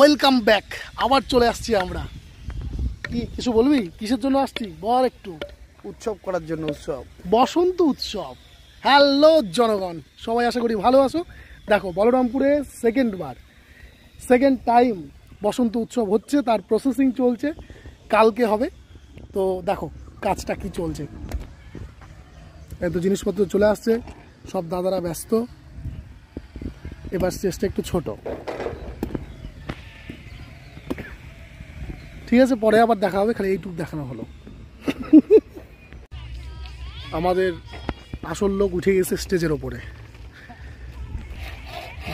Welcome back. আবার চলে আসছি আমরা। কি কিছু বলবি? কিসের জন্য আসছি বল একটু। উৎসব করার জন্য। উৎসব, বসন্ত উৎসব। হ্যালো জনগণ, সবাই আশা করি ভালো আছো। দেখো বলরামপুরে সেকেন্ড টাইম বসন্ত উৎসব হচ্ছে, তার প্রসেসিং চলছে, কালকে হবে। তো দেখো কাজটা কি চলছে। এত জিনিসপত্র চলে আসছে, সব দাদারা ব্যস্ত। এবার স্টেজটা একটু ছোট, ঠিক আছে, পরে আবার দেখা হবে, খালি এইটুকু দেখানো হলো। আমাদের আসল লোক উঠে গেছে স্টেজের ওপরে।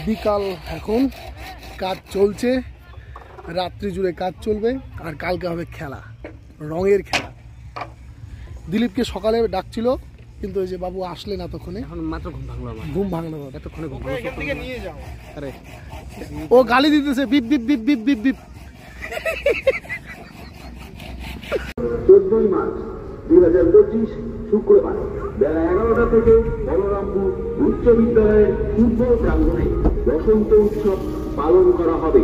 বিকাল এখন, কাজ চলছে, রাত্রি জুড়ে কাজ চলবে। আর কালকে হবে খেলা, রঙের খেলা। দিলীপকে সকালে ডাকছিল, কিন্তু ওই যে বাবু আসলে না, তখন এখন মাত্র ঘুম ভাঙলো। এতক্ষণে আরে ও গালি দিতেছে, beep beep beep beep beep beep. 14 March 2025 শুক্রবার বেলা 11টা থেকে বলরামপুর উচ্চ বিদ্যালয়ের ফুটবল প্রাঙ্গণে বসন্ত উৎসব পালন করা হবে।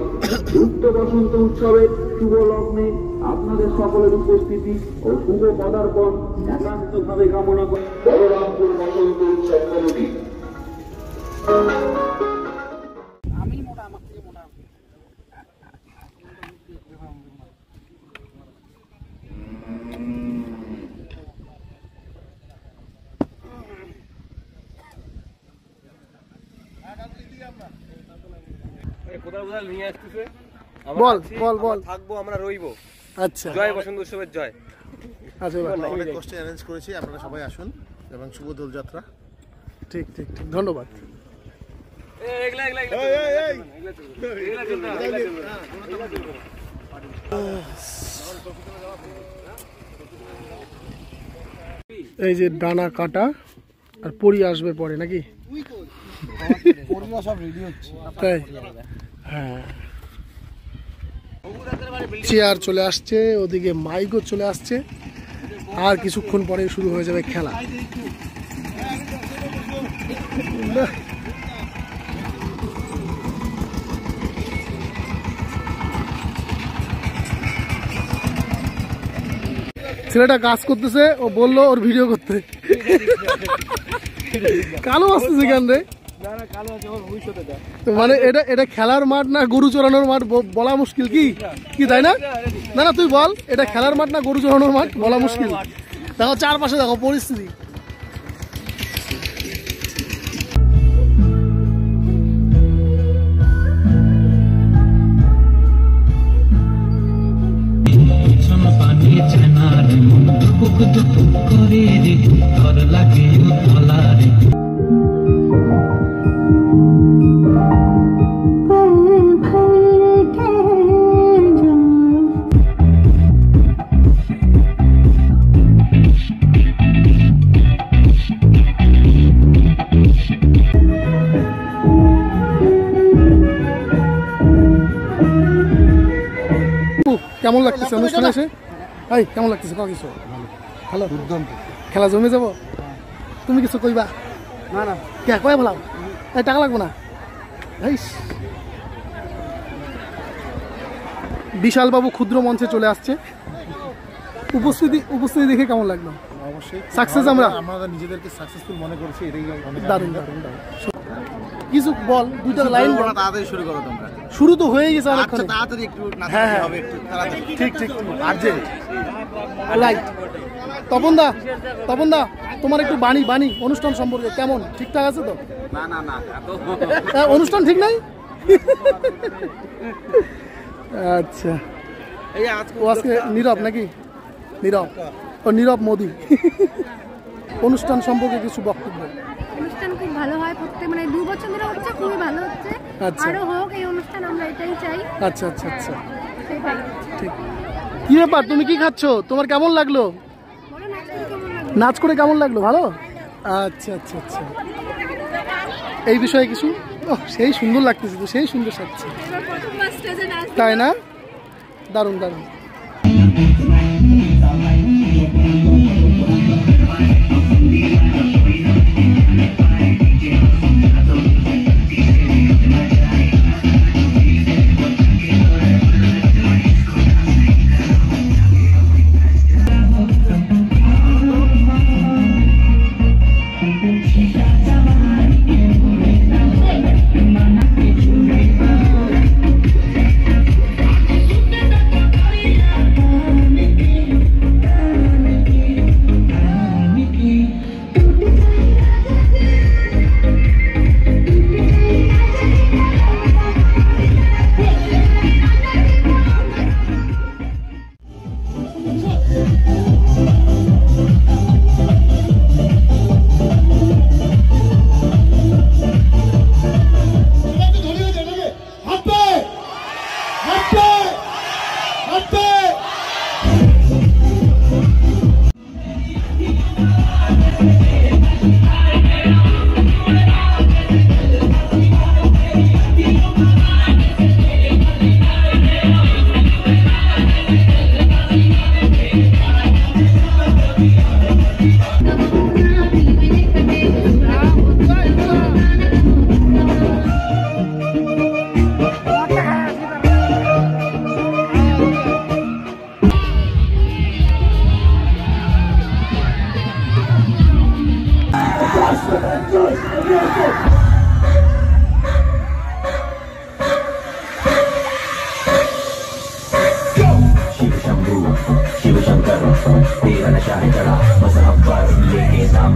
উক্ত বসন্ত উৎসবের শুভ লগ্নে আপনাদের সকলের উপস্থিতি ও শুভ পদার্পণ একান্তভাবে কামনা করে বলরামপুর বসন্ত উৎসব কমিটি। বল বল বল। থাকবো, আমরা রইবো। আচ্ছা, জয় বসন্ত উৎসবের জয়। আচ্ছা, অনেক কষ্টে অ্যারেঞ্জ করেছি, আপনারা সবাই আসুন এবং শুভ দোলযাত্রা। ঠিক ঠিক ঠিক, ধন্যবাদ। এই যে ডানা কাটা, আর পরি আসবে পরে নাকি? সব রেডি হচ্ছে, তাই? হ্যাঁ, চেয়ার চলে আসছে, ওদিকে মাইকও চলে আসছে, আর কিছুক্ষণ পরে শুরু হয়ে যাবে খেলা। ছেলেটা কাজ করতেছে, ও বললো ওর ভিডিও করতে। কালো আসতেছে কেন রে? মানে এটা খেলার মাঠ না গরু চড়ানোর মাঠ বলা মুশকিল। কি তাই না? না না, তুই বল, এটা খেলার মাঠ না গরু চড়ানোর মাঠ বলা মুশকিল। দেখো চারপাশে, দেখো পরিস্থিতি। কেমন লাগতেছে অনুষ্ঠানে এসে? ভাই কেমন লাগতেছে? কিছু ভালো, খেলা জমে যাব। তুমি কিছু কইবা? না না, কে কয়ে ভালো? এই টাকা লাগবো না। বিশাল বাবু ক্ষুদ্র মঞ্চে চলে আসছে। উপস্থিতি দেখে কেমন লাগলো? অবশ্যই সাকসেস, আমরা নিজেদেরকে সাকসেসফুল মনে করছি, এটাই দারুণ। কিছু বল, দুইটা লাইন বল। তাড়াতাড়ি শুরু করো তোমরা। শুরু তো হয়ে গেছে অনেকক্ষণ। তাড়াতাড়ি একটু হ্যাঁ হবে, একটু তাড়াতাড়ি। ঠিক ঠিক, আর্জেন্ট লাইট। তপন দা, তোমার একটু বাণী অনুষ্ঠান সম্পর্কে কেমন? ঠিকঠাক আছে তো? না না না, অনুষ্ঠান ঠিক নাই? আচ্ছা, ও আজকে নীরব নাকি? নীরব মোদি। অনুষ্ঠান সম্পর্কে কিছু বক্তব্য? অনুষ্ঠান খুব ভালো হয়, মানে 2 বছর ধরে হচ্ছে, খুবই ভালো হচ্ছে। আরো হোক এই অনুষ্ঠান, আমরা এটাই চাই। আচ্ছা আচ্ছা আচ্ছা, ঠিক। কি ব্যাপার, তুমি কি খাচ্ছ? তোমার কেমন লাগলো? নাচ করে কেমন লাগলো? ভালো। আচ্ছা আচ্ছা আচ্ছা, এই বিষয়ে কিছু? সেই সুন্দর লাগতেছে তো, সেই সুন্দর সাজছে, তাই না? দারুণ দারুণ।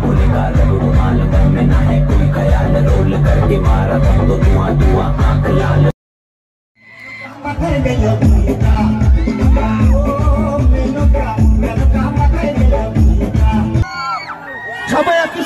बोलेगा रगड़ू माल मन में ना है कोई ख्याल रोल करके मारा तब तो धुआं धुआं आंख लाल সবাই একটু